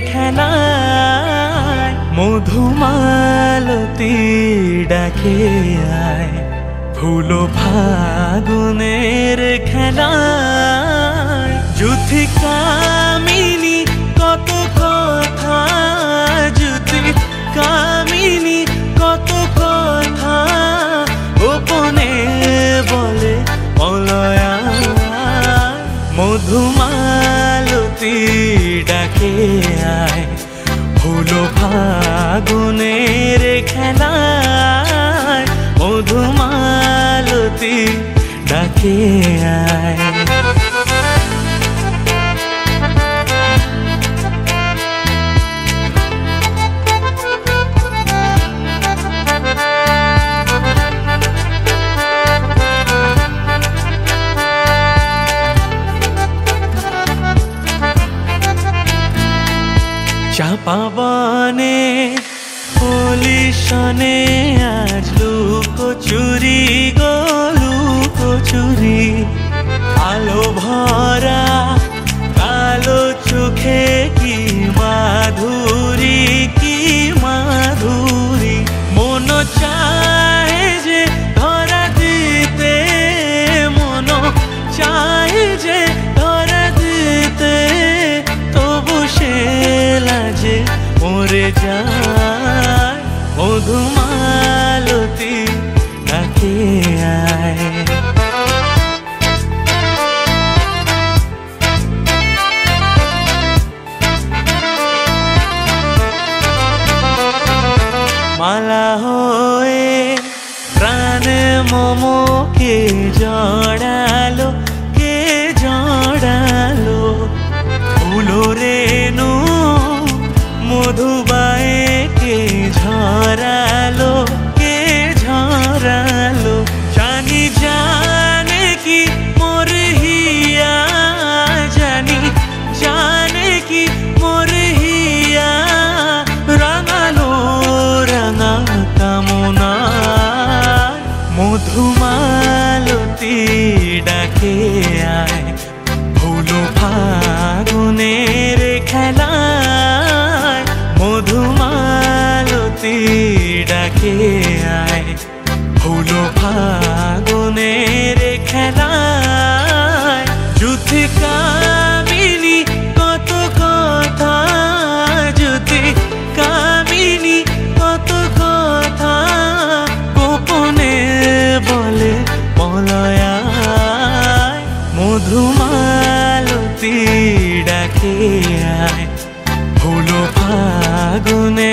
খেলায় মধুমালতী ডাকে আয় ফুল ফাগুনের খেলায় যুথি কামিনী কত কথা যুথি কামিনী কত কথা গোপনে বলে মলয়া মধুমালতী ডাকে আয় ফুল ফাগুনের খেলায় মধুমালতী ডাকে আয় চাপা বনে পুলিশনে আজ লুকোচুরি গো লুকোচুরি আলো ভরা কালো চোখে কি মাধুরী কি মাধুরী মন চায় যে ধরা দিতে মন চায় যে ধরা দিতে তবু সে লাজে মরে যায় মধুমালতী ডাকে আয় মালা হয়ে প্রাণ মমকে জড়ালো কে জড়ালো ফুলো রেণু মধুবায়ে কে ঝরালো কে ঝরালো জানি জানে কি মোর হিয়া জানি জানে কি মোর হিয়া রাঙালো রাঙা কামনা মধুমালতী ডাকে আয় ফুল ফাগুনের খেলায় মধুমালতী ডাকে আয় ফুল ফাগুনের খেলায় যুথি কামিনী কত কথা যুথি কামিনী কত কথা গোপনে বলে মলয়া মধুমালতী ডাকে আয় ফুল ফাগুনে